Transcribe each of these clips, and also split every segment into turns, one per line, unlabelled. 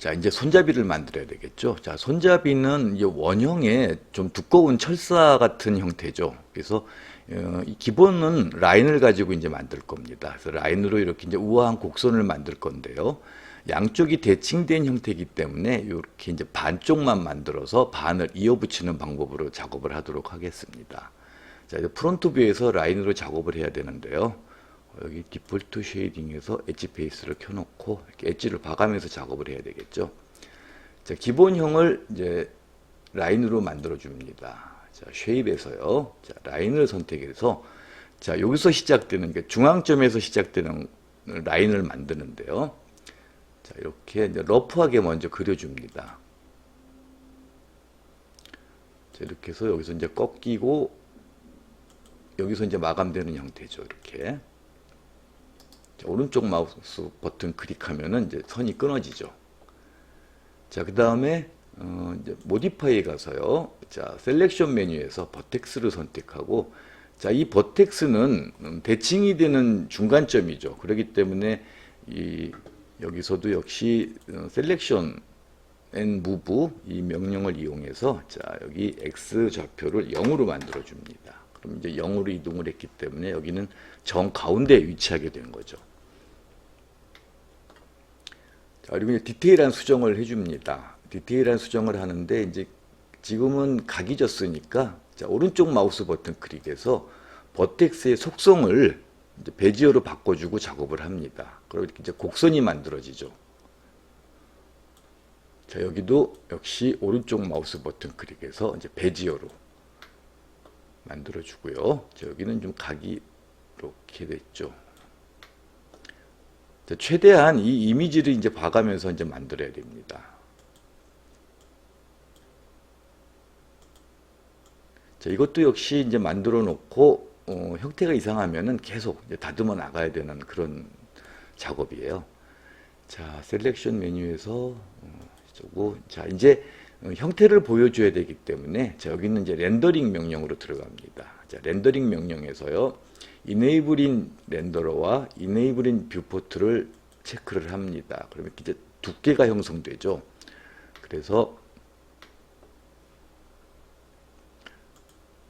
자, 이제 손잡이를 만들어야 되겠죠. 자, 손잡이는 이제 원형의 좀 두꺼운 철사 같은 형태죠. 그래서 이 기본은 라인을 가지고 이제 만들 겁니다. 그래서 라인으로 이렇게 이제 우아한 곡선을 만들 건데요. 양쪽이 대칭된 형태이기 때문에 이렇게 이제 반쪽만 만들어서 반을 이어붙이는 방법으로 작업을 하도록 하겠습니다. 자, 이제 프론트 뷰에서 라인으로 작업을 해야 되는데요. 여기 디폴트 쉐이딩에서 엣지 페이스를 켜놓고 이렇게 엣지를 봐가면서 작업을 해야 되겠죠. 자, 기본형을 이제 라인으로 만들어 줍니다. 자, 쉐입에서요. 자, 라인을 선택해서 자, 여기서 시작되는 게 중앙점에서 시작되는 라인을 만드는데요. 자, 이렇게 이제 러프하게 먼저 그려줍니다. 자, 이렇게 해서 여기서 이제 꺾이고 여기서 이제 마감되는 형태죠. 이렇게. 자, 오른쪽 마우스 버튼 클릭하면은 이제 선이 끊어지죠. 자, 그 다음에 이제 모디파이에 가서요. 자, 셀렉션 메뉴에서 버텍스를 선택하고, 자, 이 버텍스는 대칭이 되는 중간점이죠. 그렇기 때문에 여기서도 역시 셀렉션 앤 무브 이 명령을 이용해서 자, 여기 X 좌표를 0으로 만들어 줍니다. 그럼 이제 0으로 이동을 했기 때문에 여기는 정 가운데에 위치하게 된 거죠. 자, 그리고 이제 디테일한 수정을 해줍니다. 디테일한 수정을 하는데 이제 지금은 각이 졌으니까 자, 오른쪽 마우스 버튼 클릭해서 버텍스의 속성을 이제 베지어로 바꿔주고 작업을 합니다. 그리고 이렇게 이제 곡선이 만들어지죠. 자, 여기도 역시 오른쪽 마우스 버튼 클릭해서 이제 베지어로 만들어주고요. 자, 여기는 좀 각이 이렇게 됐죠. 자, 최대한 이 이미지를 이제 봐가면서 이제 만들어야 됩니다. 자, 이것도 역시 이제 만들어 놓고 형태가 이상하면은 계속 이제 다듬어 나가야 되는 그런 작업이에요. 자, 셀렉션 메뉴에서 자, 이제 형태를 보여줘야 되기 때문에 자, 여기는 이제 렌더링 명령으로 들어갑니다. 자, 렌더링 명령에서요. 이네이블인 렌더러와 이네이블인 뷰포트를 체크를 합니다. 그러면 이제 두께가 형성되죠. 그래서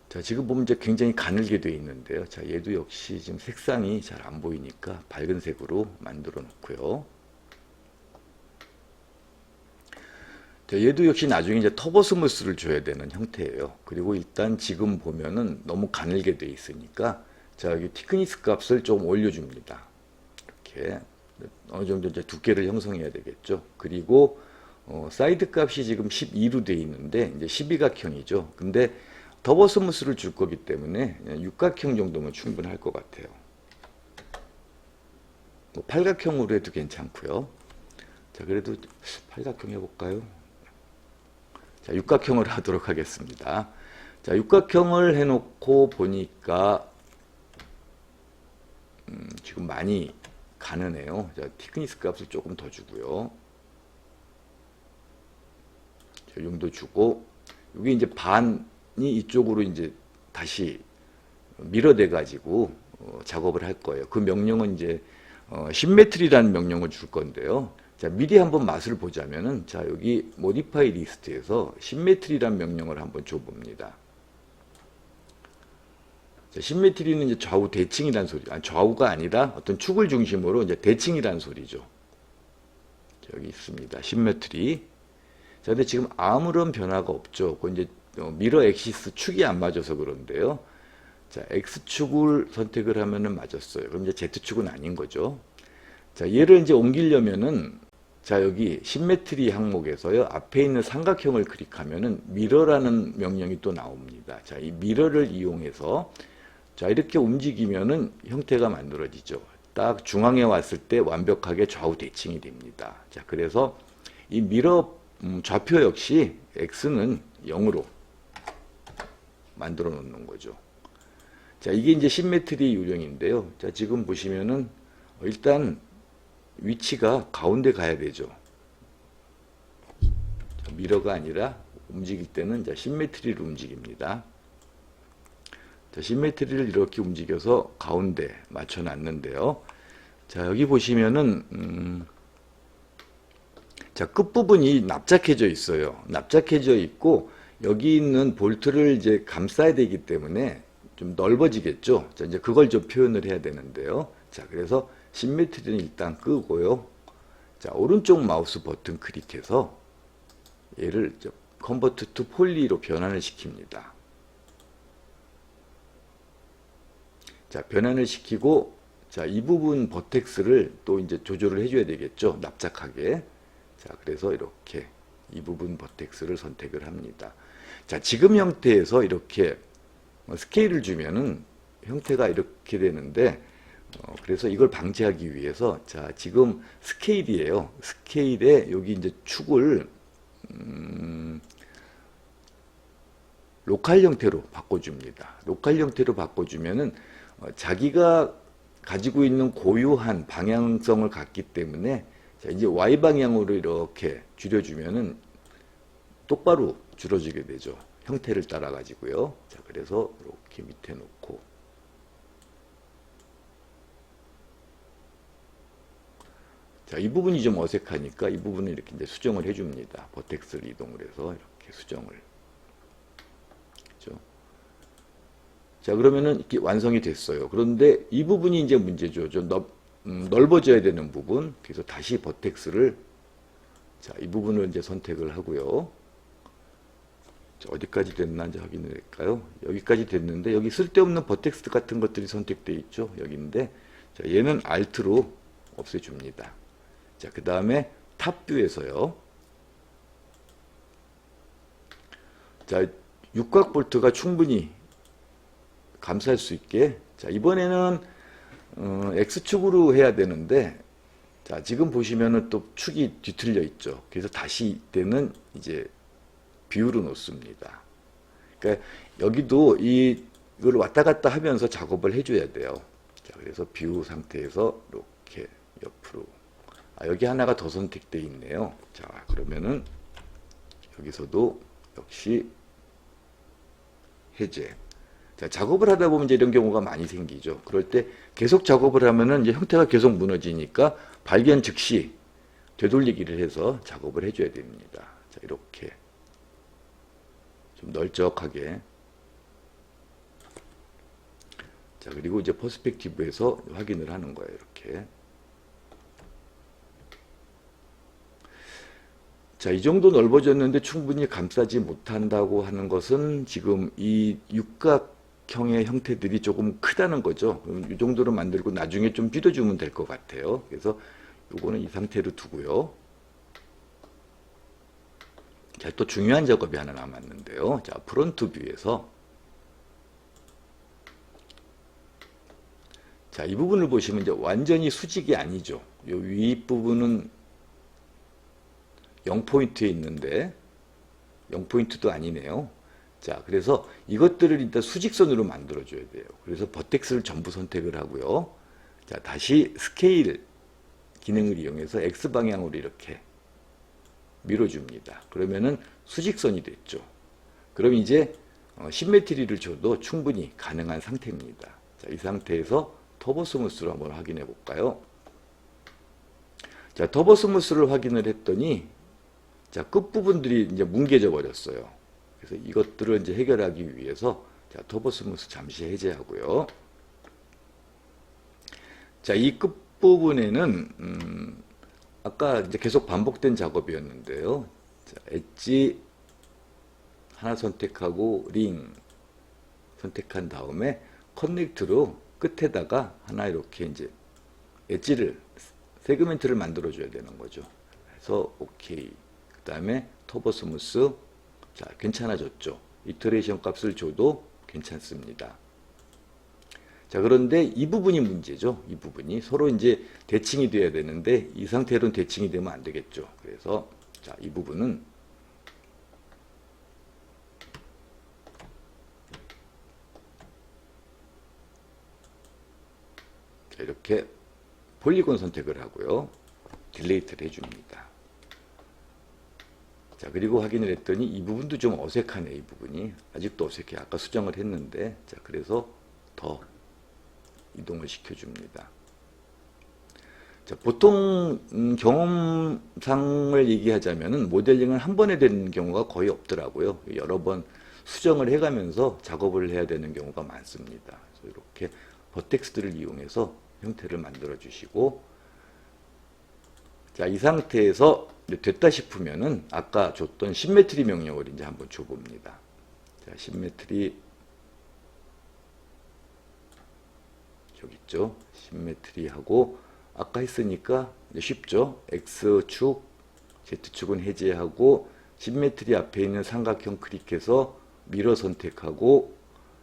자, 지금 보면 이제 굉장히 가늘게 되어 있는데요. 자, 얘도 역시 지금 색상이 잘 안 보이니까 밝은 색으로 만들어 놓고요. 자, 얘도 역시 나중에 이제 터보 스무스를 줘야 되는 형태예요. 그리고 일단 지금 보면은 너무 가늘게 되어 있으니까 자, 여기 티크니스 값을 좀 올려줍니다. 이렇게 어느 정도 이제 두께를 형성해야 되겠죠. 그리고 사이드 값이 지금 12로 되어 있는데 이제 12각형이죠. 근데 더버 스무스를 줄 거기 때문에 육각형 정도면 충분할 것 같아요. 뭐 팔각형으로 해도 괜찮고요. 자, 그래도 팔각형 해볼까요? 자, 육각형을 하도록 하겠습니다. 자, 육각형을 해놓고 보니까 지금 많이 가느네요. 자, 티크니스 값을 조금 더 주고요. 자, 이 정도 주고 이게 이제 반이 이쪽으로 이제 다시 밀어내 가지고 작업을 할 거예요. 그 명령은 이제 심메트리라는 명령을 줄 건데요. 자, 미리 한번 맛을 보자면은 자, 여기 모디파이 리스트에서 심메트리라는 명령을 한번 줘봅니다. 자, 심메트리는 이제 좌우 대칭이라는 소리. 좌우가 아니라 어떤 축을 중심으로 이제 대칭이라는 소리죠. 자, 여기 있습니다. 심메트리. 자, 근데 지금 아무런 변화가 없죠. 그 이제 미러 엑시스 축이 안 맞아서 그런데요. 자, X축을 선택을 하면은 맞았어요. 그럼 이제 Z축은 아닌 거죠. 자, 얘를 이제 옮기려면은 자, 여기 심메트리 항목에서요. 앞에 있는 삼각형을 클릭하면은 미러라는 명령이 또 나옵니다. 자, 이 미러를 이용해서 자, 이렇게 움직이면은 형태가 만들어지죠. 딱 중앙에 왔을 때 완벽하게 좌우 대칭이 됩니다. 자, 그래서 이 미러 좌표 역시 X는 0으로 만들어 놓는 거죠. 자, 이게 이제 심메트리 요령인데요. 자, 지금 보시면은 일단 위치가 가운데 가야 되죠. 자, 미러가 아니라 움직일 때는 이제 심메트리로 움직입니다. 자, 심메트리를 이렇게 움직여서 가운데 맞춰 놨는데요. 자, 여기 보시면은 자, 끝부분이 납작해져 있어요. 납작해져 있고 여기 있는 볼트를 이제 감싸야 되기 때문에 좀 넓어지겠죠. 자, 이제 그걸 좀 표현을 해야 되는데요. 자, 그래서 시메트리는 일단 끄고요. 자, 오른쪽 마우스 버튼 클릭해서 얘를 컨버트 투 폴리로 변환을 시킵니다. 자, 변환을 시키고, 자, 이 부분 버텍스를 또 이제 조절을 해줘야 되겠죠. 납작하게. 자, 그래서 이렇게 이 부분 버텍스를 선택을 합니다. 자, 지금 형태에서 이렇게 스케일을 주면은 형태가 이렇게 되는데, 그래서 이걸 방지하기 위해서, 자, 지금 스케일이에요. 스케일에 여기 이제 축을, 로컬 형태로 바꿔줍니다. 로컬 형태로 바꿔주면은, 자기가 가지고 있는 고유한 방향성을 갖기 때문에, 자, 이제 Y 방향으로 이렇게 줄여주면은 똑바로 줄어지게 되죠. 형태를 따라 가지고요. 자, 그래서 이렇게 밑에 놓고, 자, 이 부분이 좀 어색하니까 이 부분을 이렇게 이제 수정을 해줍니다. 버텍스를 이동을 해서 이렇게 수정을. 그렇죠? 자, 그러면은 이렇게 완성이 됐어요. 그런데 이 부분이 이제 문제죠. 좀 넓어져야 되는 부분. 그래서 다시 버텍스를, 자, 이 부분을 이제 선택을 하고요. 자, 어디까지 됐나 이제 확인을 할까요? 여기까지 됐는데, 여기 쓸데없는 버텍스 같은 것들이 선택되어 있죠. 여기인데, 자, 얘는 Alt로 없애줍니다. 자, 그 다음에 탑뷰에서요. 자, 육각 볼트가 충분히 감쌀 수 있게. 자, 이번에는 X축으로 해야 되는데, 자, 지금 보시면은 또 축이 뒤틀려 있죠. 그래서 다시 이때는 이제 뷰로 놓습니다. 그러니까 여기도 이걸 왔다 갔다 하면서 작업을 해줘야 돼요. 자, 그래서 뷰 상태에서 이렇게 옆으로. 여기 하나가 더 선택되어 있네요. 자, 그러면은 여기서도 역시 해제. 자, 작업을 하다 보면 이제 이런 경우가 많이 생기죠. 그럴 때 계속 작업을 하면은 이제 형태가 계속 무너지니까 발견 즉시 되돌리기를 해서 작업을 해줘야 됩니다. 자, 이렇게 좀 널쩍하게. 자, 그리고 이제 퍼스펙티브에서 확인을 하는 거예요. 이렇게. 자, 이 정도 넓어졌는데 충분히 감싸지 못한다고 하는 것은 지금 이 육각형의 형태들이 조금 크다는 거죠. 그럼 이 정도로 만들고 나중에 좀 줄여주면 될 것 같아요. 그래서 요거는 이 상태로 두고요. 자, 또 중요한 작업이 하나 남았는데요. 자, 프론트 뷰에서, 자, 이 부분을 보시면 이제 완전히 수직이 아니죠. 요 윗부분은 0포인트에 있는데 0포인트도 아니네요. 자, 그래서 이것들을 일단 수직선으로 만들어줘야 돼요. 그래서 버텍스를 전부 선택을 하고요. 자, 다시 스케일 기능을 이용해서 X방향으로 이렇게 밀어줍니다. 그러면은 수직선이 됐죠. 그럼 이제 시메트리를 줘도 충분히 가능한 상태입니다. 자, 이 상태에서 터보 스무스를 한번 확인해 볼까요? 자, 터보 스무스를 확인을 했더니, 자, 끝부분들이 이제 뭉개져 버렸어요. 그래서 이것들을 이제 해결하기 위해서, 자, 터보 스무스 잠시 해제하고요. 자, 이 끝부분에는, 아까 이제 계속 반복된 작업이었는데요. 자, 엣지 하나 선택하고 링 선택한 다음에 커넥트로 끝에다가 하나 이렇게 이제 엣지를, 세그멘트를 만들어 줘야 되는 거죠. 그래서 오케이. 그 다음에 터보 스무스. 자, 괜찮아졌죠. 이터레이션 값을 줘도 괜찮습니다. 자, 그런데 이 부분이 문제죠. 이 부분이 서로 이제 대칭이 돼야 되는데 이 상태로는 대칭이 되면 안 되겠죠. 그래서 자, 이 부분은 자, 이렇게 폴리곤 선택을 하고요. 딜레이트를 해줍니다. 자, 그리고 확인을 했더니 이 부분도 좀 어색하네. 이 부분이 아직도 어색해. 아까 수정을 했는데, 자, 그래서 더 이동을 시켜줍니다. 자, 보통 경험상을 얘기하자면은 모델링은 한 번에 되는 경우가 거의 없더라고요. 여러 번 수정을 해가면서 작업을 해야 되는 경우가 많습니다. 그래서 이렇게 버텍스들을 이용해서 형태를 만들어 주시고, 자, 이 상태에서 이제 됐다 싶으면은 아까 줬던 심메트리 명령을 이제 한번 줘봅니다. 자, 심메트리 저기 있죠. 심메트리 하고 아까 했으니까 쉽죠. X축, Z축은 해제하고 심메트리 앞에 있는 삼각형 클릭해서 미러 선택하고,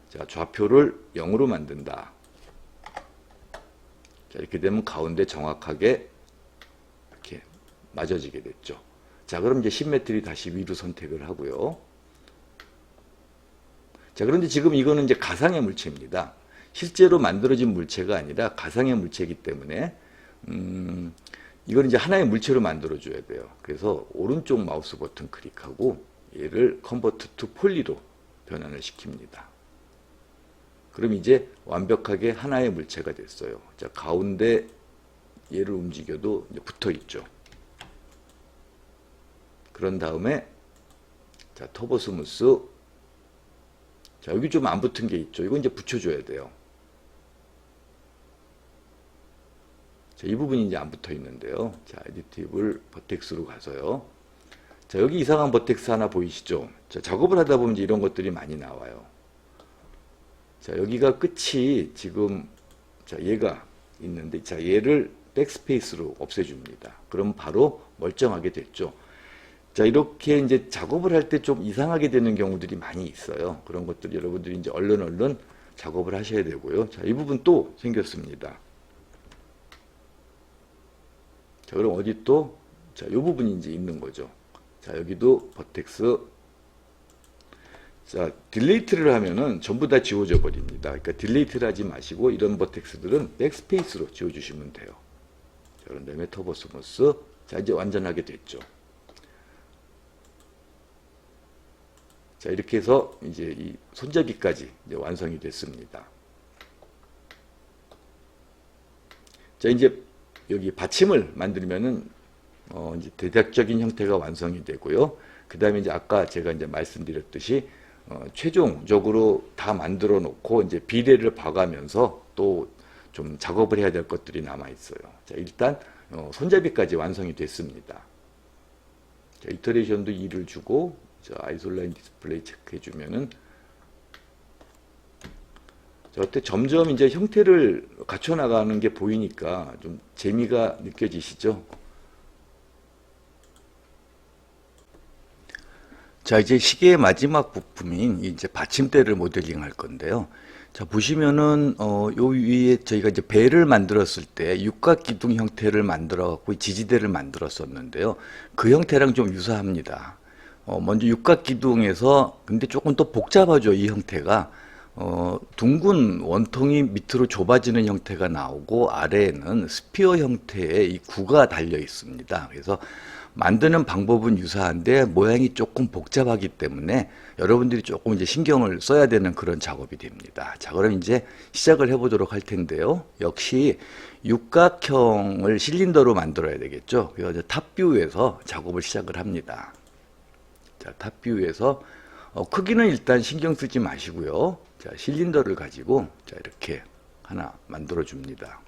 자, 좌표를 0으로 만든다. 자, 이렇게 되면 가운데 정확하게 이렇게 맞아지게 됐죠. 자, 그럼 이제 심메트리 다시 위로 선택을 하고요. 자, 그런데 지금 이거는 이제 가상의 물체입니다. 실제로 만들어진 물체가 아니라 가상의 물체이기 때문에 이걸 이제 하나의 물체로 만들어줘야 돼요. 그래서 오른쪽 마우스 버튼 클릭하고 얘를 컨버트 투 폴리로 변환을 시킵니다. 그럼 이제 완벽하게 하나의 물체가 됐어요. 자, 가운데 얘를 움직여도 이제 붙어 있죠. 그런 다음에 자, 터보 스무스. 자, 여기 좀 안 붙은 게 있죠. 이거 이제 붙여줘야 돼요. 자, 이 부분이 이제 안 붙어 있는데요. 자, 에디티블 버텍스로 가서요. 자, 여기 이상한 버텍스 하나 보이시죠? 자, 작업을 하다 보면 이제 이런 것들이 많이 나와요. 자, 여기가 끝이 지금, 자, 얘가 있는데, 자, 얘를 백스페이스로 없애줍니다. 그럼 바로 멀쩡하게 됐죠. 자, 이렇게 이제 작업을 할 때 좀 이상하게 되는 경우들이 많이 있어요. 그런 것들 여러분들이 이제 얼른 작업을 하셔야 되고요. 자, 이 부분 또 생겼습니다. 자, 그럼 어디 또, 자, 이 부분이 이제 있는 거죠. 자, 여기도 버텍스. 자, 딜레이트를 하면은 전부 다 지워져 버립니다. 그러니까 딜레이트를 하지 마시고 이런 버텍스들은 백스페이스로 지워주시면 돼요. 자, 그런 다음에 터보 스무스. 자, 이제 완전하게 됐죠. 자, 이렇게 해서 이제 이 손잡이까지 이제 완성이 됐습니다. 자, 이제 여기 받침을 만들면은 이제 대략적인 형태가 완성이 되고요. 그 다음에 이제 아까 제가 이제 말씀드렸듯이 최종적으로 다 만들어 놓고 이제 비례를 봐가면서 또 좀 작업을 해야 될 것들이 남아 있어요. 자, 일단 손잡이까지 완성이 됐습니다. 자, 이터레이션도 2를 주고, 자, 아이솔라인 디스플레이 체크해 주면은, 자, 어때 점점 이제 형태를 갖춰 나가는 게 보이니까 좀 재미가 느껴지시죠? 자, 이제 시계의 마지막 부품인 이제 받침대를 모델링 할 건데요. 자, 보시면은 요 위에 저희가 이제 배를 만들었을 때 육각 기둥 형태를 만들어 갖고 지지대를 만들었었는데요. 그 형태랑 좀 유사합니다. 먼저 육각 기둥에서 근데 조금 더 복잡하죠. 이 형태가 둥근 원통이 밑으로 좁아지는 형태가 나오고 아래에는 스피어 형태의 이 구가 달려 있습니다. 그래서 만드는 방법은 유사한데 모양이 조금 복잡하기 때문에 여러분들이 조금 이제 신경을 써야 되는 그런 작업이 됩니다. 자, 그럼 이제 시작을 해보도록 할 텐데요. 역시 육각형을 실린더로 만들어야 되겠죠. 그래서 탑뷰에서 작업을 시작을 합니다. 자, 탑뷰에서 크기는 일단 신경 쓰지 마시고요. 자, 실린더를 가지고 자, 이렇게 하나 만들어 줍니다.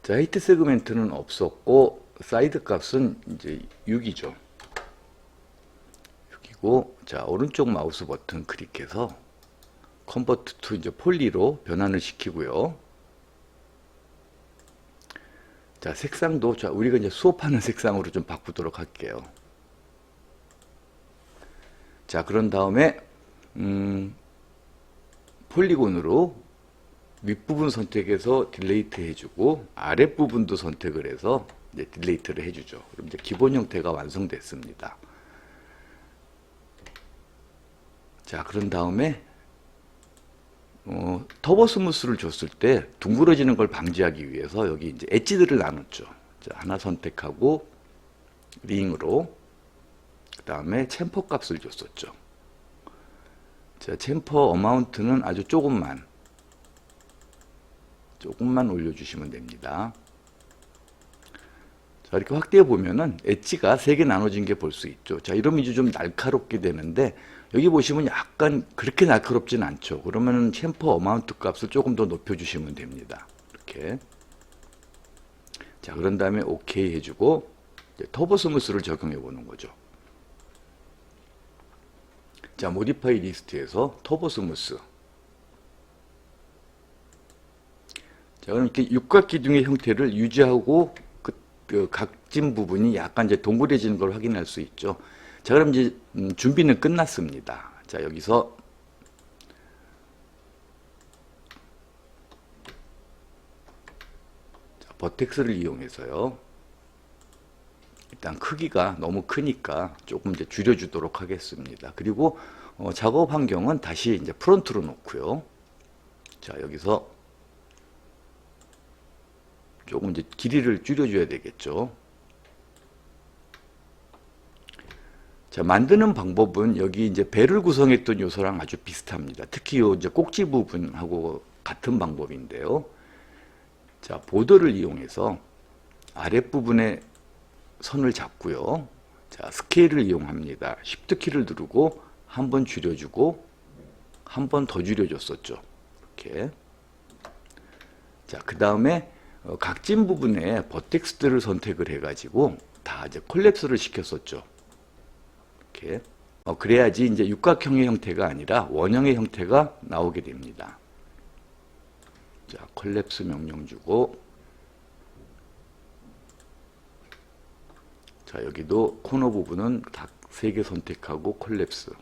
자, 헤이트 세그멘트는 없었고 사이드 값은 이제 6이죠. 6이고, 자, 오른쪽 마우스 버튼 클릭해서 컨버트 투 이제 폴리로 변환을 시키고요. 자, 색상도 자, 우리가 이제 수업하는 색상으로 좀 바꾸도록 할게요. 자, 그런 다음에 폴리곤으로 윗부분 선택해서 딜레이트 해주고 아랫부분도 선택을 해서 이제 딜레이트를 해주죠. 그럼 이제 기본 형태가 완성됐습니다. 자, 그런 다음에 터보 스무스를 줬을 때 둥그러지는 걸 방지하기 위해서 여기 이제 엣지들을 나눴죠. 자, 하나 선택하고 링으로 그 다음에 챔퍼 값을 줬었죠. 자, 챔퍼 어마운트는 아주 조금만 조금만 올려주시면 됩니다. 자, 이렇게 확대해 보면은 엣지가 3개 나눠진 게 볼 수 있죠. 자, 이러면 이제 좀 날카롭게 되는데, 여기 보시면 약간 그렇게 날카롭진 않죠. 그러면은 챔퍼 어마운트 값을 조금 더 높여주시면 됩니다. 이렇게. 자, 그런 다음에 OK 해주고, 이제 터보 스무스를 적용해 보는 거죠. 자, 모디파이 리스트에서 터보 스무스. 자, 그럼 이렇게 육각기둥의 형태를 유지하고 그 각진 부분이 약간 이제 동그래지는 걸 확인할 수 있죠. 자, 그럼 이제 준비는 끝났습니다. 자, 여기서 자, 버텍스를 이용해서요. 일단 크기가 너무 크니까 조금 이제 줄여주도록 하겠습니다. 그리고 작업 환경은 다시 이제 프론트로 놓고요. 자, 여기서 조금 이제 길이를 줄여줘야 되겠죠. 자, 만드는 방법은 여기 이제 배를 구성했던 요소랑 아주 비슷합니다. 특히 요 이제 꼭지 부분하고 같은 방법인데요. 자, 보더를 이용해서 아랫부분에 선을 잡고요. 자, 스케일을 이용합니다. Shift 키를 누르고 한 번 줄여주고 한 번 더 줄여줬었죠. 이렇게. 자, 그 다음에 각진 부분에 버텍스들을 선택을 해가지고 다 이제 콜랩스를 시켰었죠. 이렇게. 그래야지 이제 육각형의 형태가 아니라 원형의 형태가 나오게 됩니다. 자, 콜랩스 명령 주고, 자, 여기도 코너 부분은 다 3개 선택하고 콜랩스.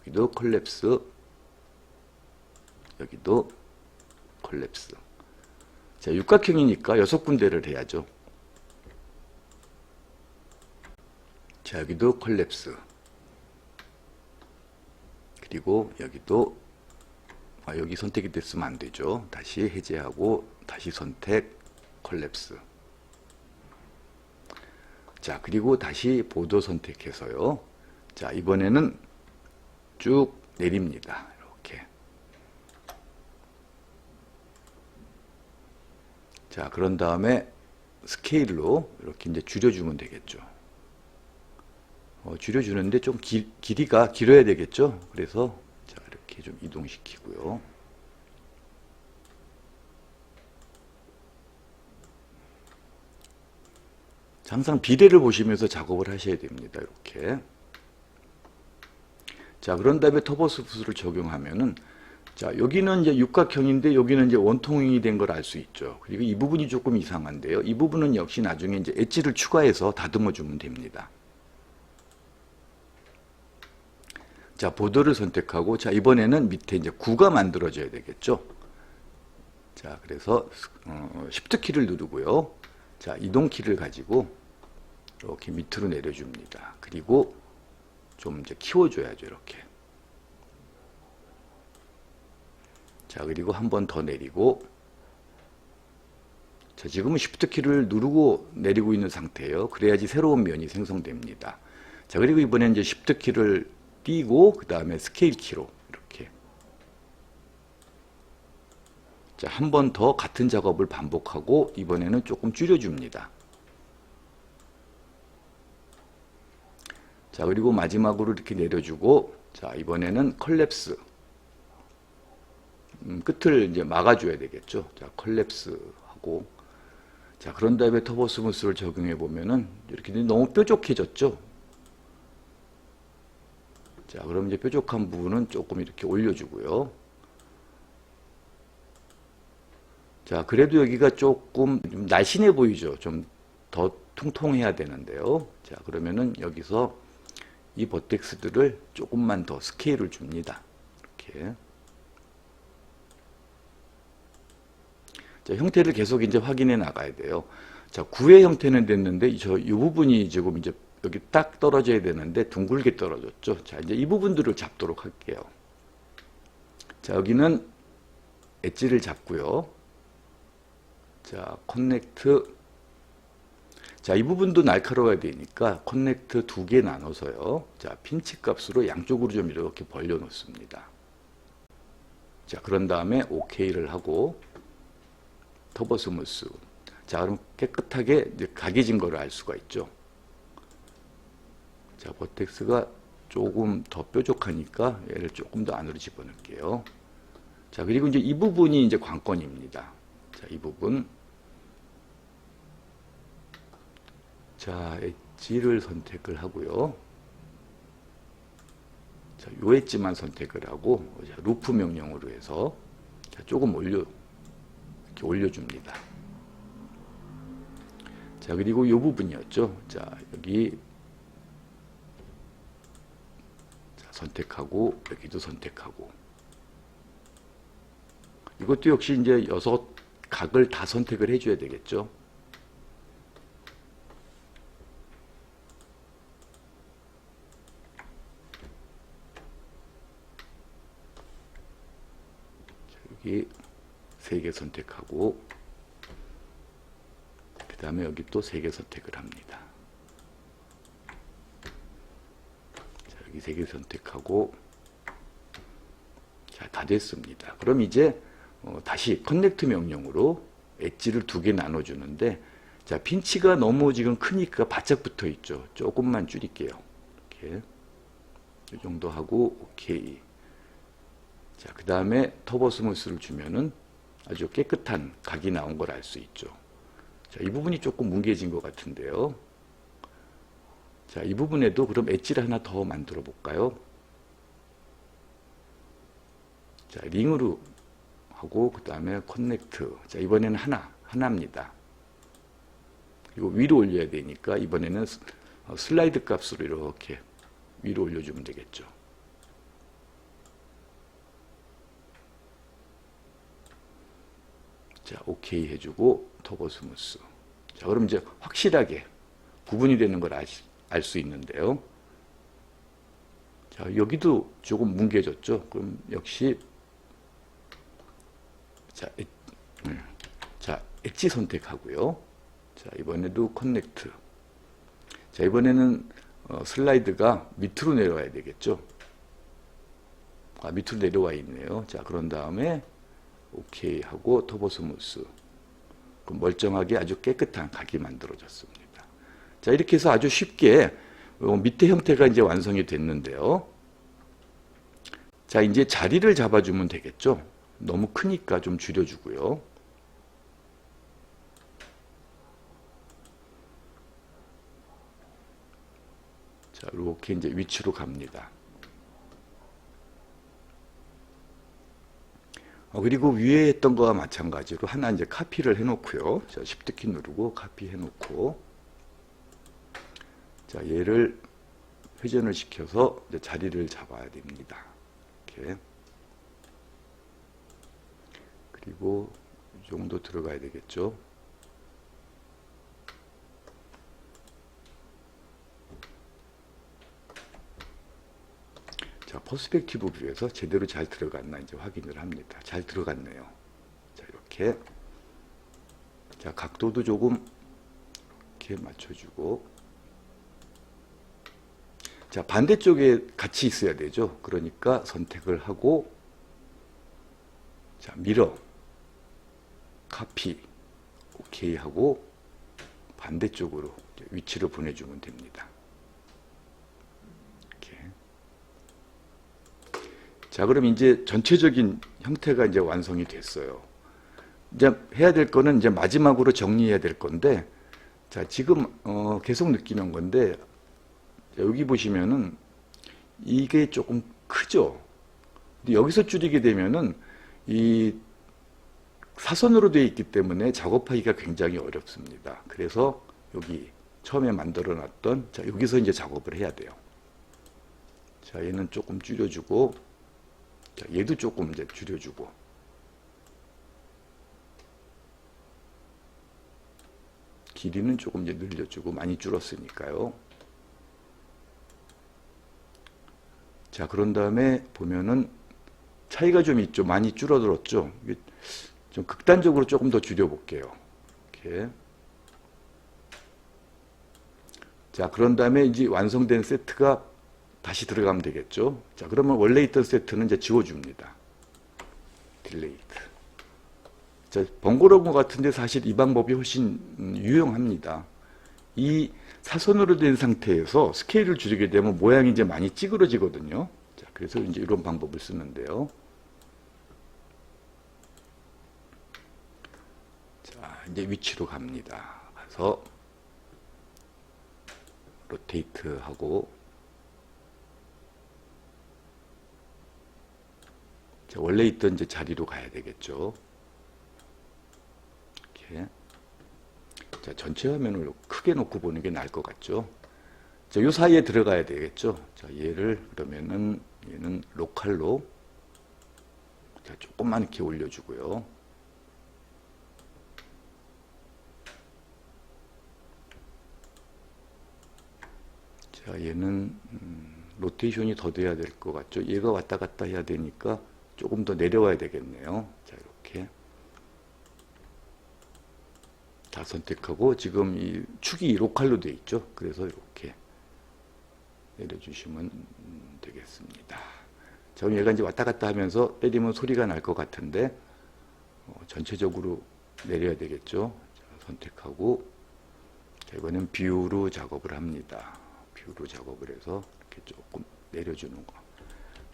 여기도 콜랩스. 여기도 콜랩스. 자, 육각형이니까 6군데를 해야죠. 자, 여기도 콜랩스. 그리고 여기도 여기 선택이 됐으면 안 되죠. 다시 해제하고 다시 선택 콜랩스. 자, 그리고 다시 보도 선택해서요. 자, 이번에는 쭉 내립니다. 이렇게. 자, 그런 다음에 스케일로 이렇게 이제 줄여주면 되겠죠. 줄여주는데 좀 길이가 길어야 되겠죠. 그래서 자, 이렇게 좀 이동시키고요. 자, 항상 비례를 보시면서 작업을 하셔야 됩니다. 이렇게. 자, 그런 다음에 터보 스무스를 적용하면은, 자, 여기는 이제 육각형인데 여기는 이제 원통형이 된 걸 알 수 있죠. 그리고 이 부분이 조금 이상한데요. 이 부분은 역시 나중에 이제 엣지를 추가해서 다듬어 주면 됩니다. 자, 보더를 선택하고, 자, 이번에는 밑에 이제 구가 만들어져야 되겠죠. 자, 그래서 Shift 키를 누르고요. 자, 이동 키를 가지고 이렇게 밑으로 내려줍니다. 그리고 좀 이제 키워줘야죠, 이렇게. 자, 그리고 한 번 더 내리고, 자, 지금은 Shift 키를 누르고 내리고 있는 상태예요. 그래야지 새로운 면이 생성됩니다. 자, 그리고 이번엔 이제 Shift 키를 띄고, 그 다음에 스케일 키로 이렇게. 자, 한 번 더 같은 작업을 반복하고, 이번에는 조금 줄여줍니다. 자, 그리고 마지막으로 이렇게 내려주고, 자, 이번에는 컬랩스. 끝을 이제 막아줘야 되겠죠. 자, 컬랩스 하고, 자, 그런 다음에 터보 스무스를 적용해 보면은 이렇게 너무 뾰족해졌죠. 자, 그럼 이제 뾰족한 부분은 조금 이렇게 올려주고요. 자, 그래도 여기가 조금 좀 날씬해 보이죠. 좀 더 통통해야 되는데요. 자, 그러면은 여기서 이 버텍스들을 조금만 더 스케일을 줍니다. 이렇게. 자, 형태를 계속 이제 확인해 나가야 돼요. 자, 구의 형태는 됐는데, 이 부분이 지금 이제 여기 딱 떨어져야 되는데, 둥글게 떨어졌죠. 자, 이제 이 부분들을 잡도록 할게요. 자, 여기는 엣지를 잡고요. 자, 커넥트. 자, 이 부분도 날카로워야 되니까 커넥트 2개 나눠서요. 자, 핀치 값으로 양쪽으로 좀 이렇게 벌려 놓습니다. 자, 그런 다음에 OK를 하고 터보 스무스. 자, 그럼 깨끗하게 이제 각이진 거를 알 수가 있죠. 자, 버텍스가 조금 더 뾰족하니까 얘를 조금 더 안으로 집어넣을게요. 자, 그리고 이제 이 부분이 이제 관건입니다. 자, 이 부분. 자, 엣지를 선택을 하고요. 자, 요 엣지만 선택을 하고, 자, 루프 명령으로 해서, 자, 조금 이렇게 올려줍니다. 자, 그리고 요 부분이었죠. 자, 여기, 자, 선택하고, 여기도 선택하고. 이것도 역시 이제 6각을 다 선택을 해줘야 되겠죠. 여기 3개 선택하고 그 다음에 여기 또 3개 선택을 합니다. 자, 여기 3개 선택하고 자, 다 됐습니다. 그럼 이제 다시 커넥트 명령으로 엣지를 2개 나눠주는데 자, 핀치가 너무 지금 크니까 바짝 붙어 있죠. 조금만 줄일게요. 이렇게 이 정도 하고 오케이. 자, 그 다음에 터보 스무스를 주면은 아주 깨끗한 각이 나온 걸 알 수 있죠. 자, 이 부분이 조금 뭉개진 것 같은데요. 자, 이 부분에도 그럼 엣지를 하나 더 만들어 볼까요? 자, 링으로 하고 그 다음에 커넥트. 자, 이번에는 하나입니다. 그리고 위로 올려야 되니까 이번에는 슬라이드 값으로 이렇게 위로 올려주면 되겠죠. 자, 오케이 해주고 터보 스무스. 자, 그럼 이제 확실하게 구분이 되는 걸 알 수 있는데요. 자, 여기도 조금 뭉개졌죠. 그럼 역시 자, 엣지 선택하고요. 자, 이번에도 커넥트. 자, 이번에는 슬라이드가 밑으로 내려와야 되겠죠. 아, 밑으로 내려와 있네요. 자, 그런 다음에 오케이 하고 터보 스무스. 그럼 멀쩡하게 아주 깨끗한 각이 만들어졌습니다. 자, 이렇게 해서 아주 쉽게 밑에 형태가 이제 완성이 됐는데요. 자, 이제 자리를 잡아주면 되겠죠. 너무 크니까 좀 줄여주고요. 자, 이렇게 이제 위치로 갑니다. 그리고 위에 했던 거와 마찬가지로 하나 이제 카피를 해놓고요. 자, Shift 키 누르고 카피 해놓고, 자, 얘를 회전을 시켜서 이제 자리를 잡아야 됩니다. 이렇게. 그리고 이 정도 들어가야 되겠죠. 자, 퍼스펙티브 뷰에서 제대로 잘 들어갔나 이제 확인을 합니다. 잘 들어갔네요. 자, 이렇게. 자, 각도도 조금 이렇게 맞춰주고. 자, 반대쪽에 같이 있어야 되죠. 그러니까 선택을 하고, 자, 미러, 카피, 오케이 하고, 반대쪽으로 위치를 보내주면 됩니다. 자, 그럼 이제 전체적인 형태가 이제 완성이 됐어요. 이제 해야 될 거는 이제 마지막으로 정리해야 될 건데, 자, 지금 계속 느끼는 건데, 여기 보시면은 이게 조금 크죠. 근데 여기서 줄이게 되면은 이 사선으로 되어 있기 때문에 작업하기가 굉장히 어렵습니다. 그래서 여기 처음에 만들어 놨던, 자, 여기서 이제 작업을 해야 돼요. 자, 얘는 조금 줄여주고, 자, 얘도 조금 이제 줄여주고. 길이는 조금 이제 늘려주고, 많이 줄었으니까요. 자, 그런 다음에 보면은 차이가 좀 있죠. 많이 줄어들었죠. 좀 극단적으로 조금 더 줄여볼게요. 이렇게. 자, 그런 다음에 이제 완성된 세트가 다시 들어가면 되겠죠. 자, 그러면 원래 있던 세트는 이제 지워줍니다. 딜레이트. 자, 번거로운 것 같은데 사실 이 방법이 훨씬 유용합니다. 이 사선으로 된 상태에서 스케일을 줄이게 되면 모양이 이제 많이 찌그러지거든요. 자, 그래서 이제 이런 방법을 쓰는데요. 자, 이제 위치로 갑니다. 가서 로테이트 하고, 자, 원래 있던 이제 자리로 가야 되겠죠. 이렇게. 자, 전체 화면을 크게 놓고 보는 게 나을 것 같죠. 자, 요 사이에 들어가야 되겠죠. 자, 얘를 그러면은 얘는 로컬로, 자, 조금만 이렇게 올려주고요. 자, 얘는 로테이션이 더 돼야 될 것 같죠. 얘가 왔다 갔다 해야 되니까 조금 더 내려와야 되겠네요. 자, 이렇게. 다 선택하고 지금 이 축이 로컬로 되어 있죠. 그래서 이렇게 내려주시면 되겠습니다. 자, 그럼 얘가 이제 왔다 갔다 하면서 때리면 소리가 날 것 같은데 전체적으로 내려야 되겠죠. 자, 선택하고, 자, 이번엔 뷰로 작업을 합니다. 뷰로 작업을 해서 이렇게 조금 내려주는 거.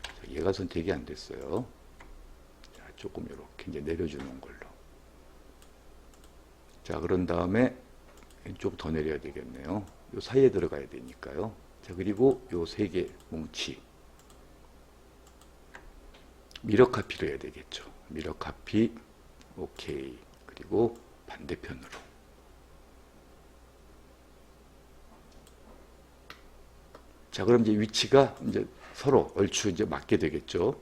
자, 얘가 선택이 안 됐어요. 자, 조금 이렇게 이제 내려주는 걸로. 자, 그런 다음에 좀 더 내려야 되겠네요. 요 사이에 들어가야 되니까요. 자, 그리고 요 세 개 뭉치. 미러 카피를 해야 되겠죠. 미러 카피, 오케이. 그리고 반대편으로. 자, 그럼 이제 위치가 이제 서로 얼추 이제 맞게 되겠죠.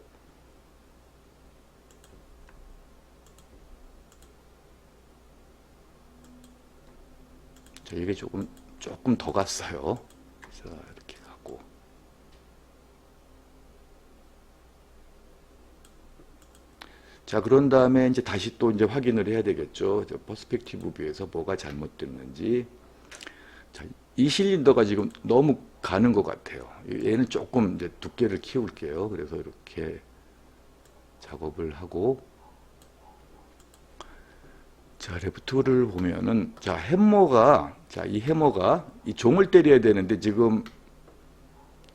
자, 이게 조금 더 갔어요. 자, 이렇게 가고. 자, 그런 다음에 이제 다시 또 이제 확인을 해야 되겠죠. 퍼스펙티브 뷰에서 뭐가 잘못됐는지. 자, 이 실린더가 지금 너무 가는 것 같아요. 얘는 조금 이제 두께를 키울게요. 그래서 이렇게 작업을 하고, 자, 레프트를 보면은, 자, 이 해머가 이 종을 때려야 되는데 지금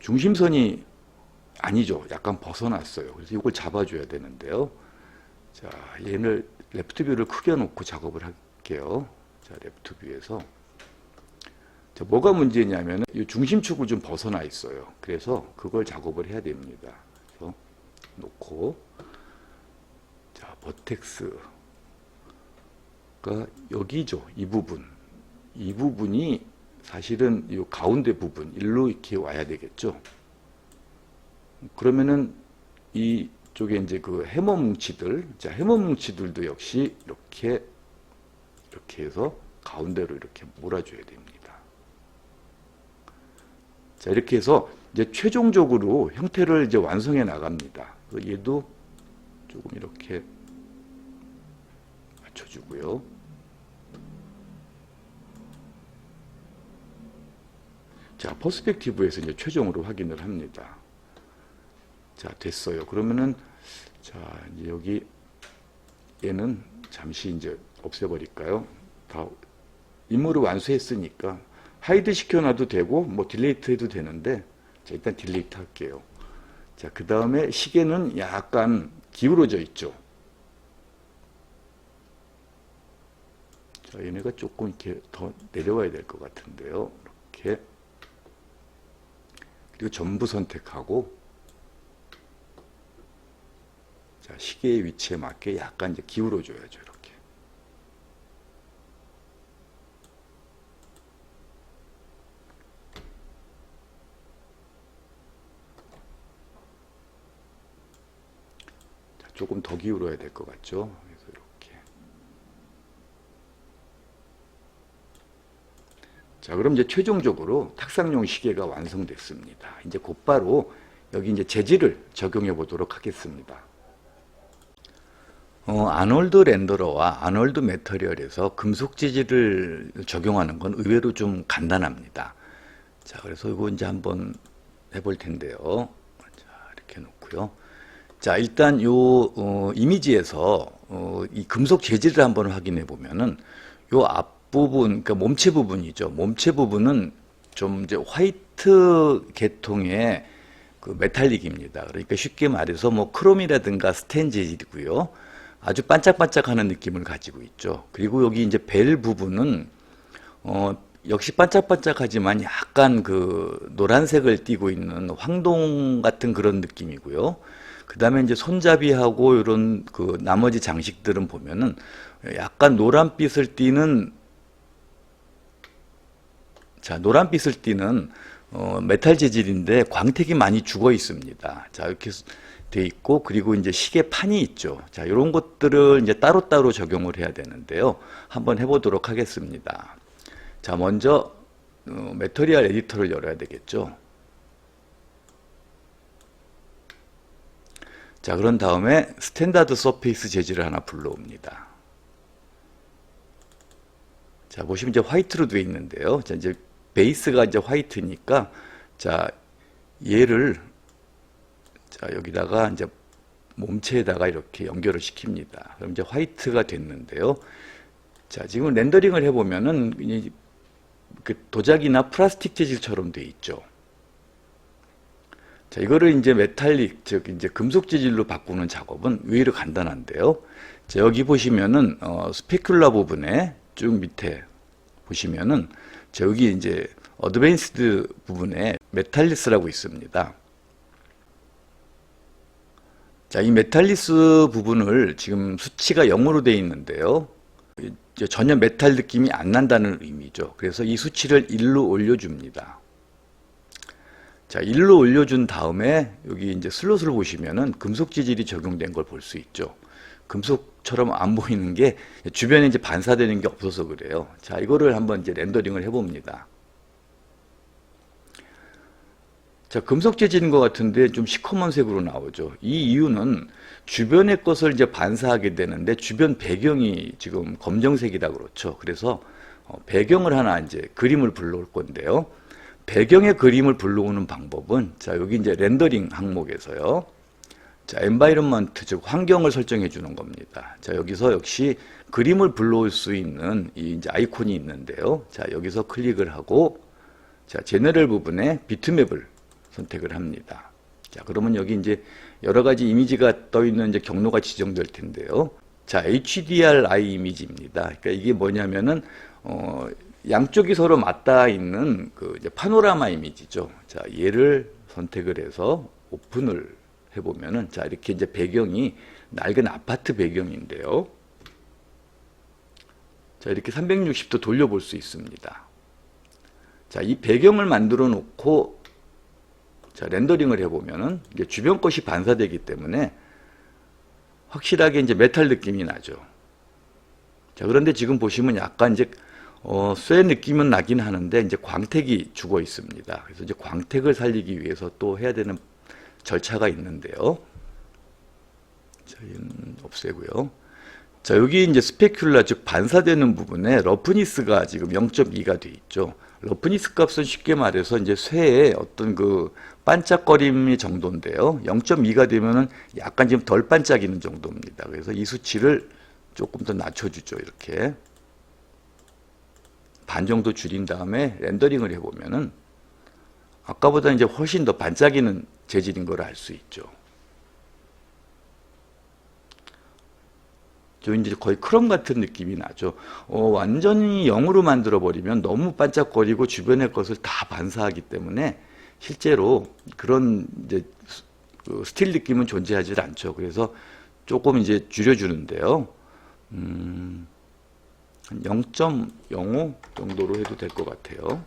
중심선이 아니죠. 약간 벗어났어요. 그래서 이걸 잡아줘야 되는데요. 자, 얘를 레프트 뷰를 크게 놓고 작업을 할게요. 자, 레프트 뷰에서. 자, 뭐가 문제냐면 이 중심축을 좀 벗어나 있어요. 그래서 그걸 작업을 해야 됩니다. 그래서 놓고, 자, 버텍스가 여기죠. 이 부분이 사실은 이 가운데 부분 일로 이렇게 와야 되겠죠. 그러면은 이쪽에 이제 그 해머 뭉치들, 자, 해머 뭉치들도 역시 이렇게 해서 가운데로 이렇게 몰아줘야 됩니다. 자, 이렇게 해서 이제 최종적으로 형태를 이제 완성해 나갑니다. 얘도 조금 이렇게 맞춰주고요. 자, 퍼스펙티브에서 이제 최종으로 확인을 합니다. 자, 됐어요. 그러면은, 자, 이제 여기 얘는 잠시 이제 없애버릴까요? 다 임무를 완수했으니까 하이드 시켜놔도 되고 뭐 딜레이트 해도 되는데, 자, 일단 딜레이트 할게요. 자, 그 다음에 시계는 약간 기울어져 있죠. 자, 얘네가 조금 이렇게 더 내려와야 될 것 같은데요. 이렇게. 그리고 전부 선택하고, 자, 시계의 위치에 맞게 약간 이제 기울어 줘야죠. 이렇게. 자, 조금 더 기울어야 될 것 같죠? 그래서 이렇게. 자, 그럼 이제 최종적으로 탁상용 시계가 완성됐습니다. 이제 곧바로 여기 이제 재질을 적용해 보도록 하겠습니다. 아놀드 렌더러와 아놀드 매터리얼에서 금속 재질을 적용하는 건 의외로 좀 간단합니다. 자, 그래서 이거 이제 한번 해볼 텐데요. 자, 이렇게 놓고요. 자, 일단 요 이미지에서 이 금속 재질을 한번 확인해 보면은 요 앞부분, 그러니까 몸체 부분이죠. 몸체 부분은 좀 이제 화이트 계통의 그 메탈릭입니다. 그러니까 쉽게 말해서 뭐 크롬이라든가 스텐 재질이고요. 아주 반짝반짝하는 느낌을 가지고 있죠. 그리고 여기 이제 벨 부분은 역시 반짝반짝하지만 약간 그 노란색을 띠고 있는 황동 같은 그런 느낌이고요. 그 다음에 이제 손잡이하고 이런 그 나머지 장식들은 보면은 약간 노란빛을 띠는, 자, 노란빛을 띠는 메탈 재질인데 광택이 많이 죽어 있습니다. 자, 이렇게 돼 있고, 그리고 이제 시계 판이 있죠. 자, 이런 것들을 이제 따로따로 적용을 해야 되는데요. 한번 해보도록 하겠습니다. 자, 먼저 매터리얼 에디터를 열어야 되겠죠. 자, 그런 다음에 스탠다드 서페이스 재질을 하나 불러옵니다. 자, 보시면 이제 화이트로 되어 있는데요. 자, 이제 베이스가 이제 화이트니까, 자, 얘를, 자, 여기다가 이제 몸체에다가 이렇게 연결을 시킵니다. 그럼 이제 화이트가 됐는데요. 자, 지금 렌더링을 해보면은 그 도자기나 플라스틱 재질처럼 돼 있죠. 자, 이거를 이제 메탈릭, 즉 이제 금속 재질로 바꾸는 작업은 의외로 간단한데요. 자, 여기 보시면은 스페큘라 부분에 쭉 밑에 보시면은, 자, 여기 이제 어드밴스드 부분에 메탈리스라고 있습니다. 자, 이 메탈리스 부분을 지금 수치가 0으로 되어 있는데요. 이제 전혀 메탈 느낌이 안 난다는 의미죠. 그래서 이 수치를 1로 올려줍니다. 자, 1로 올려준 다음에 여기 이제 슬롯을 보시면은 금속 재질이 적용된 걸 볼 수 있죠. 금속처럼 안 보이는 게 주변에 이제 반사되는 게 없어서 그래요. 자, 이거를 한번 이제 렌더링을 해봅니다. 자, 금속 재질인 것 같은데 좀 시커먼 색으로 나오죠. 이 이유는 주변의 것을 이제 반사하게 되는데 주변 배경이 지금 검정색이라 그렇죠. 그래서 배경을 하나 이제 그림을 불러올 건데요. 배경의 그림을 불러오는 방법은, 자, 여기 이제 렌더링 항목에서요. 자, 엔바이런먼트, 즉 환경을 설정해 주는 겁니다. 자, 여기서 역시 그림을 불러올 수 있는 이 이제 아이콘이 있는데요. 자, 여기서 클릭을 하고, 자, 제너럴 부분에 비트맵을 선택을 합니다. 자, 그러면 여기 이제 여러 가지 이미지가 떠 있는 이제 경로가 지정될 텐데요. 자, HDRI 이미지입니다. 그러니까 이게 뭐냐면은 양쪽이 서로 맞닿아 있는 그 이제 파노라마 이미지죠. 자, 얘를 선택을 해서 오픈을 해보면은, 자, 이렇게 이제 배경이 낡은 아파트 배경인데요. 자, 이렇게 360도 돌려볼 수 있습니다. 자, 이 배경을 만들어 놓고, 자, 렌더링을 해보면은 이게 주변 것이 반사되기 때문에 확실하게 이제 메탈 느낌이 나죠. 자, 그런데 지금 보시면 약간 이제 쇠 느낌은 나긴 하는데 이제 광택이 죽어 있습니다. 그래서 이제 광택을 살리기 위해서 또 해야 되는 절차가 있는데요. 자, 얘는 없애고요. 자, 여기 이제 스페큘라, 즉 반사되는 부분에 러프니스가 지금 0.2가 돼 있죠. 러프니스 값은 쉽게 말해서 이제 쇠의 어떤 그 반짝거림의 정도인데요. 0.2가 되면은 약간 지금 덜 반짝이는 정도입니다. 그래서 이 수치를 조금 더 낮춰주죠. 이렇게 반 정도 줄인 다음에 렌더링을 해보면은 아까보다 이제 훨씬 더 반짝이는 재질인 걸 알 수 있죠. 저 이제 거의 크롬 같은 느낌이 나죠. 완전히 0으로 만들어 버리면 너무 반짝거리고 주변의 것을 다 반사하기 때문에 실제로 그런 이제 그 스틸 느낌은 존재하지 않죠. 그래서 조금 이제 줄여주는데요. 한 0.05 정도로 해도 될 것 같아요.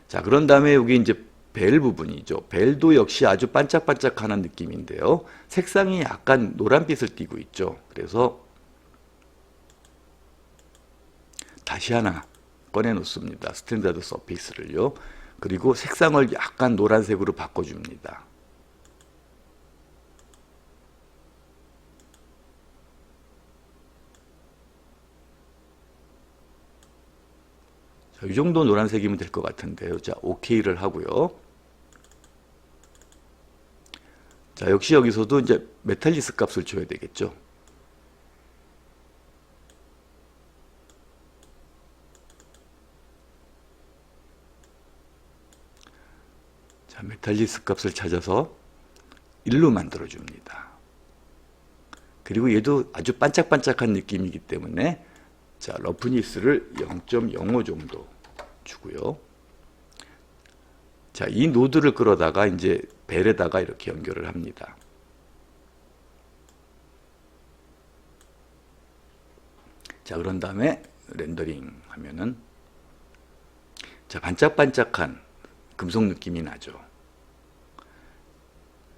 자, 그런 다음에 여기 이제 벨 부분이죠. 벨도 역시 아주 반짝반짝하는 느낌인데요. 색상이 약간 노란빛을 띠고 있죠. 그래서 다시 하나 꺼내 놓습니다. 스탠다드 서페이스를요. 그리고 색상을 약간 노란색으로 바꿔줍니다. 자, 이 정도 노란색이면 될 것 같은데요. 자, OK를 하고요. 자, 역시 여기서도 이제 메탈리스 값을 줘야 되겠죠. 자, 메탈리스 값을 찾아서 1로 만들어 줍니다. 그리고 얘도 아주 반짝반짝한 느낌이기 때문에 자, 러프니스를 0.05 정도 주고요. 자, 이 노드를 끌어다가 이제 벨에다가 이렇게 연결을 합니다. 자, 그런 다음에 렌더링 하면은 자, 반짝반짝한 금속 느낌이 나죠.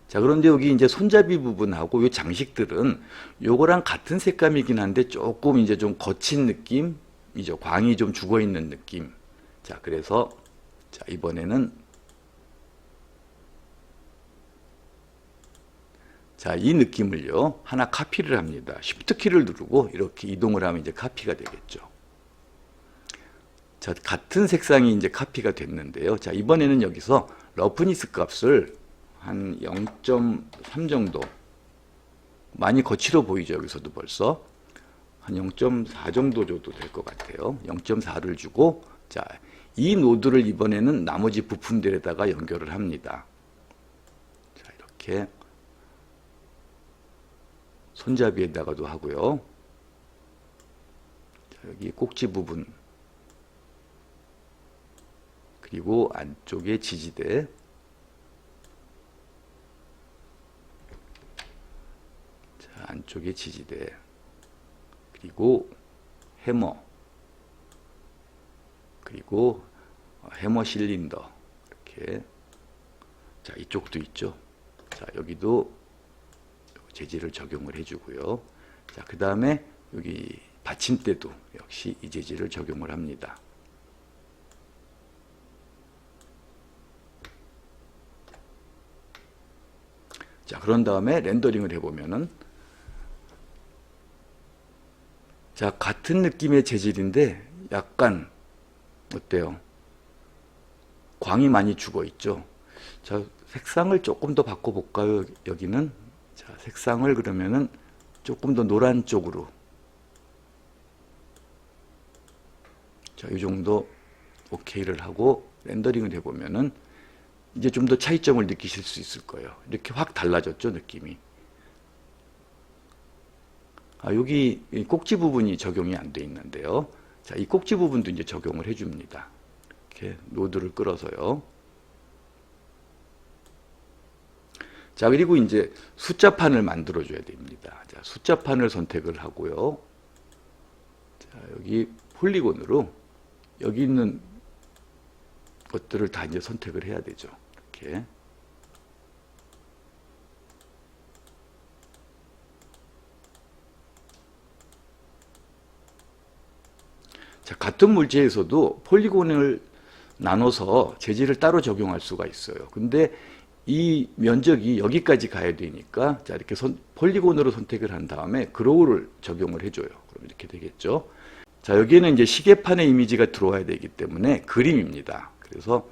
자, 그런데 여기 이제 손잡이 부분하고 이 장식들은 요거랑 같은 색감이긴 한데 조금 이제 좀 거친 느낌이죠. 광이 좀 죽어 있는 느낌. 자, 그래서 자, 이번에는 자, 이 느낌을요, 하나 카피를 합니다. Shift 키를 누르고 이렇게 이동을 하면 이제 카피가 되겠죠. 자, 같은 색상이 이제 카피가 됐는데요. 자, 이번에는 여기서 러프니스 값을 한 0.3 정도, 많이 거칠어 보이죠. 여기서도 벌써 한 0.4 정도 줘도 될 것 같아요. 0.4를 주고, 자, 이 노드를 이번에는 나머지 부품들에다가 연결을 합니다. 자, 이렇게 손잡이에다가도 하고요. 자, 여기 꼭지 부분, 그리고 안쪽에 지지대, 자, 안쪽에 지지대, 그리고 해머, 그리고 해머 실린더, 이렇게. 자, 이쪽도 있죠. 자, 여기도 재질을 적용을 해주고요. 자, 그 다음에 여기 받침대도 역시 이 재질을 적용을 합니다. 자, 그런 다음에 렌더링을 해보면은 자, 같은 느낌의 재질인데 약간 어때요? 광이 많이 죽어 있죠. 자, 색상을 조금 더 바꿔볼까요? 여기는 자, 색상을 그러면은 조금 더 노란 쪽으로, 자, 이 정도 오케이를 하고 렌더링을 해보면은 이제 좀 더 차이점을 느끼실 수 있을 거예요. 이렇게 확 달라졌죠, 느낌이. 아, 여기 꼭지 부분이 적용이 안 돼 있는데요. 자, 이 꼭지 부분도 이제 적용을 해줍니다. 이렇게 노드를 끌어서요. 자, 그리고 이제 숫자판을 만들어줘야 됩니다. 자, 숫자판을 선택을 하고요. 자, 여기 폴리곤으로 여기 있는 것들을 다 이제 선택을 해야 되죠. 이렇게. 자, 같은 물체에서도 폴리곤을 나눠서 재질을 따로 적용할 수가 있어요. 근데 이 면적이 여기까지 가야 되니까 자, 이렇게 폴리곤으로 선택을 한 다음에 그로우를 적용을 해줘요. 그럼 이렇게 되겠죠. 자, 여기에는 이제 시계판의 이미지가 들어와야 되기 때문에 그림입니다. 그래서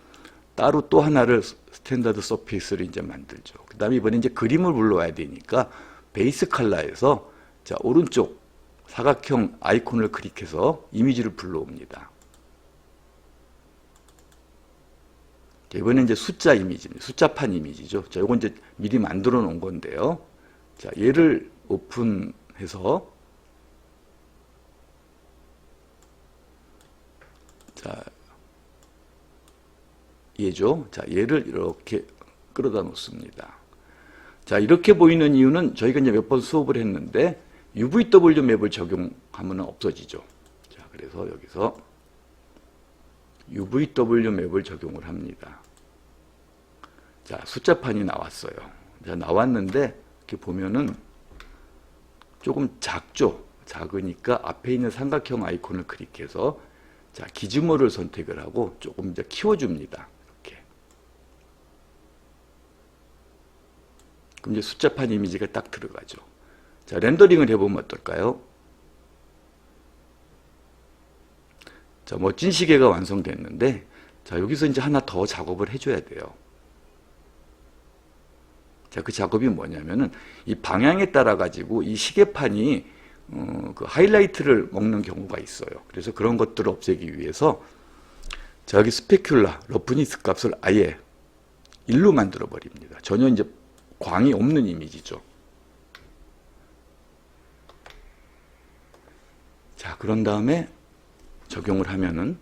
따로 또 하나를 스탠다드 서페이스를 이제 만들죠. 그 다음에 이번에 이제 그림을 불러와야 되니까 베이스 컬러에서 자, 오른쪽 사각형 아이콘을 클릭해서 이미지를 불러옵니다. 이번엔 이제 숫자 이미지입니다. 숫자판 이미지죠. 자, 요건 이제 미리 만들어 놓은 건데요. 자, 얘를 오픈해서 자, 얘죠. 자, 얘를 이렇게 끌어다 놓습니다. 자, 이렇게 보이는 이유는 저희가 이제 몇 번 수업을 했는데 UVW 맵을 적용하면 없어지죠. 자, 그래서 여기서 UVW 맵을 적용을 합니다. 자, 숫자판이 나왔어요. 자, 나왔는데 이렇게 보면은 조금 작죠. 작으니까 앞에 있는 삼각형 아이콘을 클릭해서 자, 기즈모를 선택을 하고 조금 이제 키워줍니다. 이렇게. 그럼 이제 숫자판 이미지가 딱 들어가죠. 자, 렌더링을 해보면 어떨까요? 자, 멋진 시계가 완성됐는데 자, 여기서 이제 하나 더 작업을 해줘야 돼요. 자, 그 작업이 뭐냐면은 이 방향에 따라 가지고 이 시계판이 그 하이라이트를 먹는 경우가 있어요. 그래서 그런 것들을 없애기 위해서 저기 스페큘라, 러프니스 값을 아예 1로 만들어 버립니다. 전혀 이제 광이 없는 이미지죠. 자, 그런 다음에 적용을 하면은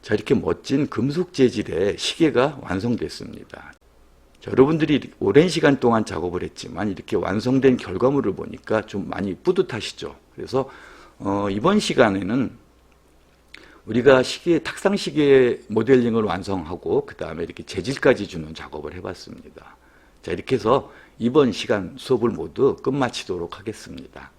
자, 이렇게 멋진 금속 재질의 시계가 완성됐습니다. 자, 여러분들이 오랜 시간 동안 작업을 했지만 이렇게 완성된 결과물을 보니까 좀 많이 뿌듯하시죠. 그래서 이번 시간에는 우리가 탁상 시계 모델링을 완성하고 그 다음에 이렇게 재질까지 주는 작업을 해봤습니다. 자, 이렇게 해서 이번 시간 수업을 모두 끝마치도록 하겠습니다.